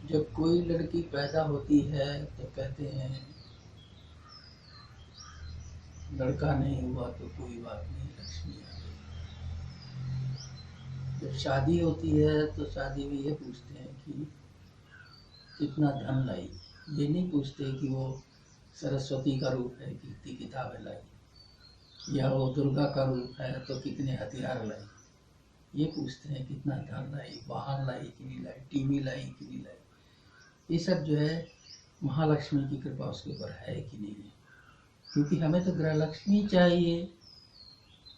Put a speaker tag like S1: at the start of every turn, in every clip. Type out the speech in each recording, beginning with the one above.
S1: जब कोई लड़की पैदा होती है तो कहते हैं लड़का नहीं हुआ तो कोई बात नहीं, लक्ष्मी आ गई। जब शादी होती है तो शादी में ये पूछते हैं कि कितना धन लाई। ये नहीं पूछते कि वो सरस्वती का रूप है, कितनी किताबें लाई, या वो दुर्गा का रूप है तो कितने हथियार लाई। ये पूछते हैं कितना धन लाई, वाहन लाई कि नहीं लाई, टीवी लाई कि नहीं लाई। ये सब जो है महालक्ष्मी की कृपा उसके ऊपर है कि नहीं है। क्योंकि हमें तो ग्रह लक्ष्मी चाहिए,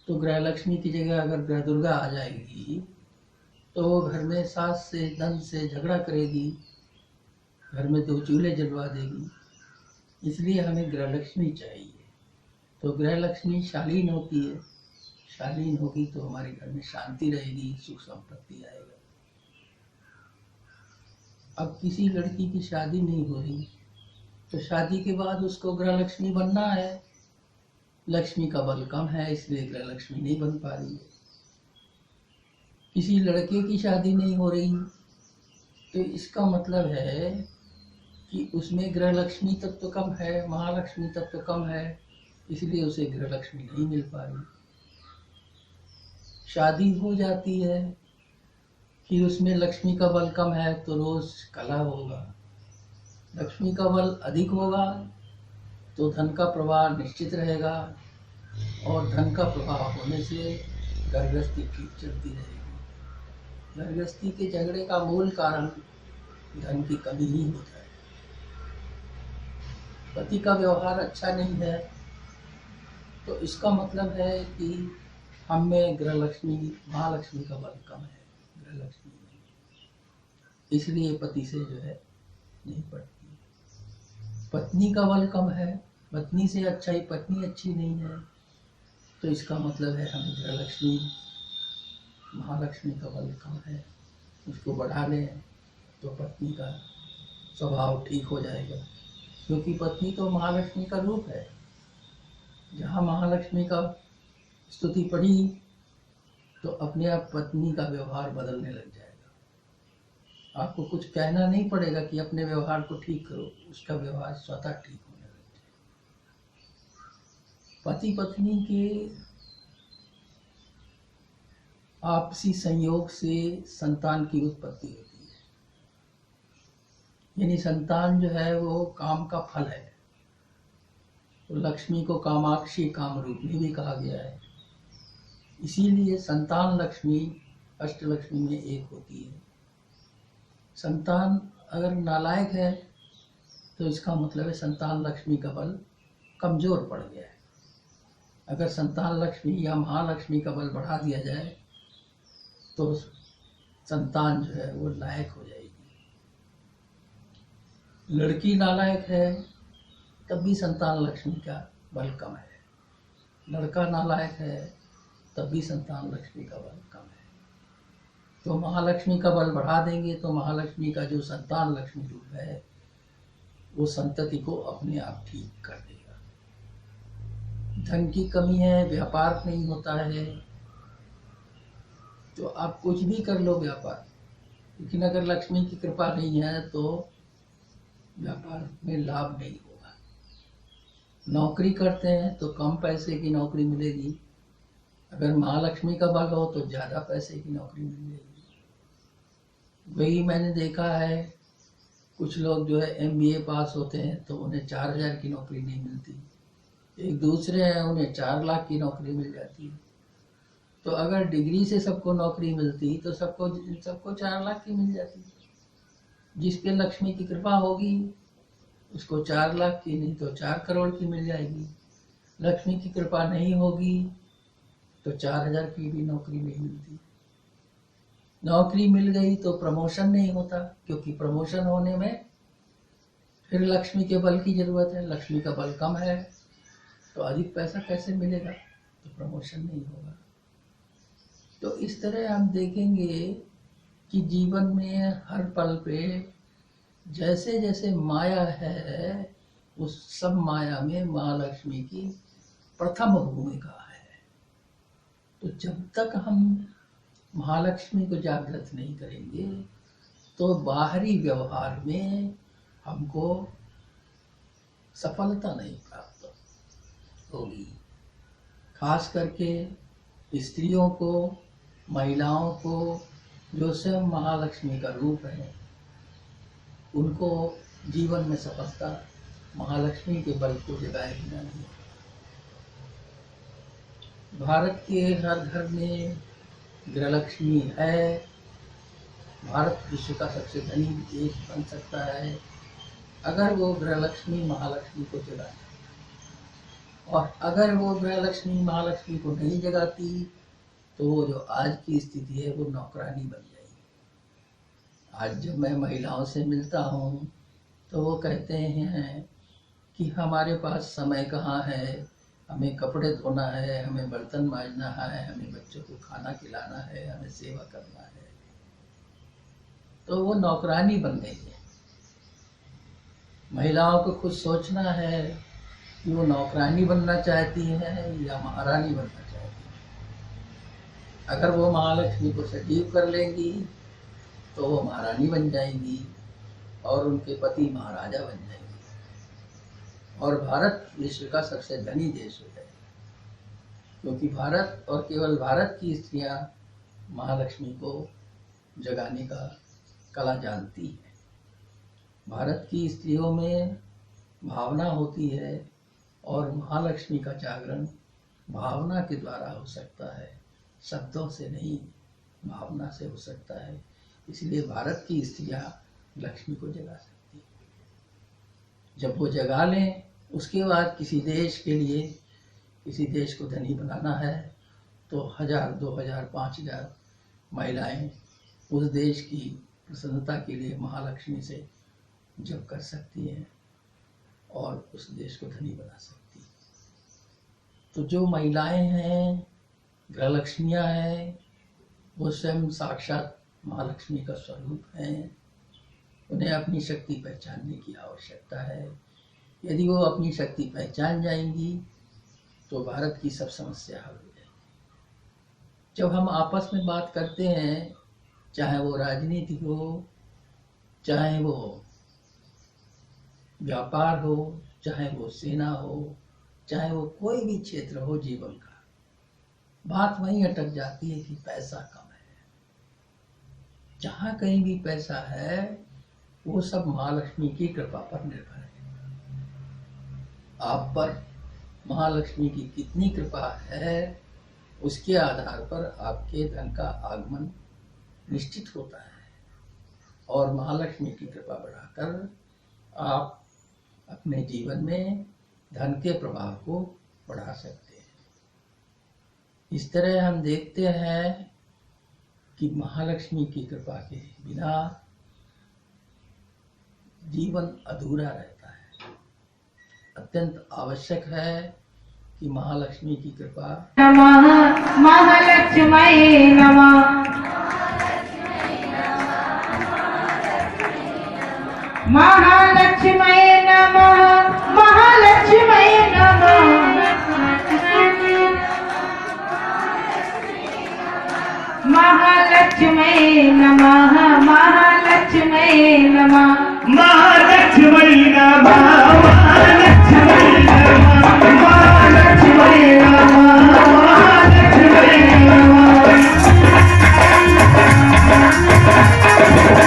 S1: तो ग्रह लक्ष्मी की जगह अगर ग्रह दुर्गा आ जाएगी तो वो घर में सास से नंद से झगड़ा करेगी, घर में 2 चूल्हे जलवा देगी। इसलिए हमें ग्रह लक्ष्मी चाहिए। तो ग्रह लक्ष्मी शालीन होती है, शालीन होगी तो हमारे घर में शांति रहेगी, सुख संपत्ति आएगा। अब किसी लड़की की शादी नहीं हो रही तो शादी के बाद उसको ग्रह लक्ष्मी बनना है। लक्ष्मी का बल कम है इसलिए ग्रह लक्ष्मी नहीं बन पा रही है। किसी लड़के की शादी नहीं हो रही तो इसका मतलब है कि उसमें ग्रह लक्ष्मी तत्व तो कम है, महालक्ष्मी तत्व तो कम है, इसलिए उसे ग्रह लक्ष्मी नहीं मिल पा रही। शादी हो जाती है कि उसमें लक्ष्मी का बल कम है तो रोज कलह होगा। लक्ष्मी का बल अधिक होगा तो धन का प्रवाह निश्चित रहेगा, और धन का प्रवाह होने से घर गृहस्थी ठीक चलती रहेगी। घर गृहस्थी के झगड़े का मूल कारण धन की कमी ही होता है। पति का व्यवहार अच्छा नहीं है तो इसका मतलब है कि हम में ग्रह लक्ष्मी महालक्ष्मी का बल कम है, ग्रह लक्ष्मी नहीं, इसलिए पति से जो है नहीं पड़ती। पत्नी का बल कम है, पत्नी से अच्छा ही पत्नी अच्छी नहीं है, तो इसका मतलब है हमें ग्रह लक्ष्मी महालक्ष्मी का बल कम है। उसको बढ़ा लें तो पत्नी का स्वभाव ठीक हो जाएगा। क्योंकि पत्नी तो महालक्ष्मी का रूप है। जहाँ महालक्ष्मी का स्तुति पढ़ी तो अपने आप पत्नी का व्यवहार बदलने लग जाएगा। आपको कुछ कहना नहीं पड़ेगा कि अपने व्यवहार को ठीक करो, उसका व्यवहार स्वतः ठीक होने लग जाएगा। पति पत्नी के आपसी संयोग से संतान की उत्पत्ति होती है। यानी संतान जो है वो काम का फल है। तो लक्ष्मी को कामाक्षी काम रूपनी भी कहा गया है। इसीलिए संतान लक्ष्मी अष्टलक्ष्मी में एक होती है। संतान अगर नालायक है तो इसका मतलब है संतान लक्ष्मी का बल कमजोर पड़ गया है। अगर संतान लक्ष्मी या महालक्ष्मी का बल बढ़ा दिया जाए तो संतान जो है वो लायक हो जाएगी। लड़की नालायक है तब भी संतान लक्ष्मी का बल कम है, लड़का नालायक है तब भी संतान लक्ष्मी का बल कम है। तो महालक्ष्मी का बल बढ़ा देंगे तो महालक्ष्मी का जो संतान लक्ष्मी रूप है वो संतति को अपने आप ठीक कर देगा। धन की कमी है, व्यापार नहीं होता है, तो आप कुछ भी कर लो व्यापार, लेकिन अगर लक्ष्मी की कृपा नहीं है तो व्यापार में लाभ नहीं होगा। नौकरी करते हैं तो कम पैसे की नौकरी मिलेगी, अगर महालक्ष्मी का बल हो तो ज़्यादा पैसे की नौकरी मिल जाएगी। वही मैंने देखा है, कुछ लोग जो है MBA पास होते हैं तो उन्हें 4,000 की नौकरी नहीं मिलती, एक दूसरे हैं उन्हें 4 लाख की नौकरी मिल जाती है। तो अगर डिग्री से सबको नौकरी मिलती तो सबको 4 लाख की मिल जाती। जिस पे लक्ष्मी की कृपा होगी उसको 4 लाख की नहीं तो 4 करोड़ की मिल जाएगी। लक्ष्मी की कृपा नहीं होगी तो 4,000 की भी नौकरी नहीं मिलती। नौकरी मिल गई तो प्रमोशन नहीं होता, क्योंकि प्रमोशन होने में फिर लक्ष्मी के बल की जरूरत है। लक्ष्मी का बल कम है तो अधिक पैसा कैसे मिलेगा, तो प्रमोशन नहीं होगा। तो इस तरह हम देखेंगे कि जीवन में हर पल पे जैसे जैसे माया है उस सब माया में महालक्ष्मी की प्रथम भूमिका है। तो जब तक हम महालक्ष्मी को जागृत नहीं करेंगे तो बाहरी व्यवहार में हमको सफलता नहीं प्राप्त होगी। खास करके स्त्रियों को, महिलाओं को, जो स्वयं महालक्ष्मी का रूप है, उनको जीवन में सफलता महालक्ष्मी के बल को जगाए बिना नहीं। भारत के हर घर में गृहलक्ष्मी है। भारत विश्व का सबसे धनी देश बन सकता है अगर वो गृहलक्ष्मी महालक्ष्मी को जगाए। और अगर वो गृहलक्ष्मी महालक्ष्मी को नहीं जगाती तो वो जो आज की स्थिति है वो नौकरानी बन जाएगी। आज जब मैं महिलाओं से मिलता हूँ तो वो कहते हैं कि हमारे पास समय कहाँ है, हमें कपड़े धोना है, हमें बर्तन मांजना है, हमें बच्चों को खाना खिलाना है, हमें सेवा करना है। तो वो नौकरानी बन गई है। महिलाओं को खुद सोचना है कि वो नौकरानी बनना चाहती है या महारानी बनना चाहती है। अगर वो महालक्ष्मी को सजीव कर लेंगी तो वो महारानी बन जाएंगी और उनके पति महाराजा बन जाएंगे और भारत विश्व का सबसे धनी देश हो जाएगा। क्योंकि भारत और केवल भारत की स्त्रियां महालक्ष्मी को जगाने का कला जानती है। भारत की स्त्रियों में भावना होती है और महालक्ष्मी का जागरण भावना के द्वारा हो सकता है, शब्दों से नहीं, भावना से हो सकता है। इसलिए भारत की स्त्रियां लक्ष्मी को जगा सकती हैं। जब वो जगा लें उसके बाद किसी देश के लिए, किसी देश को धनी बनाना है तो 1000, 2000, 5000 महिलाएं उस देश की प्रसन्नता के लिए महालक्ष्मी से जप कर सकती हैं और उस देश को धनी बना सकती हैं। तो जो महिलाएं हैं, गृहलक्ष्मियां हैं, वो स्वयं साक्षात महालक्ष्मी का स्वरूप हैं। उन्हें अपनी शक्ति पहचानने की आवश्यकता है। यदि वो अपनी शक्ति पहचान जाएंगी तो भारत की सब समस्या हल हो जाएगी। जब हम आपस में बात करते हैं, चाहे वो राजनीति हो, चाहे वो व्यापार हो, चाहे वो सेना हो, चाहे वो कोई भी क्षेत्र हो जीवन का, बात वहीं अटक जाती है कि पैसा कम है। जहाँ कहीं भी पैसा है वो सब महालक्ष्मी की कृपा पर निर्भर है। आप पर महालक्ष्मी की कितनी कृपा है उसके आधार पर आपके धन का आगमन निश्चित होता है और महालक्ष्मी की कृपा बढ़ाकर आप अपने जीवन में धन के प्रभाव को बढ़ा सकते हैं। इस तरह हम देखते हैं कि महालक्ष्मी की कृपा के बिना जीवन अधूरा रहता है। अत्यंत आवश्यक है कि महालक्ष्मी की कृपा।
S2: नमः महालक्ष्मी नमः, महालक्ष्मी नमः, महालक्ष्मी नमः, महालक्ष्मी नमः,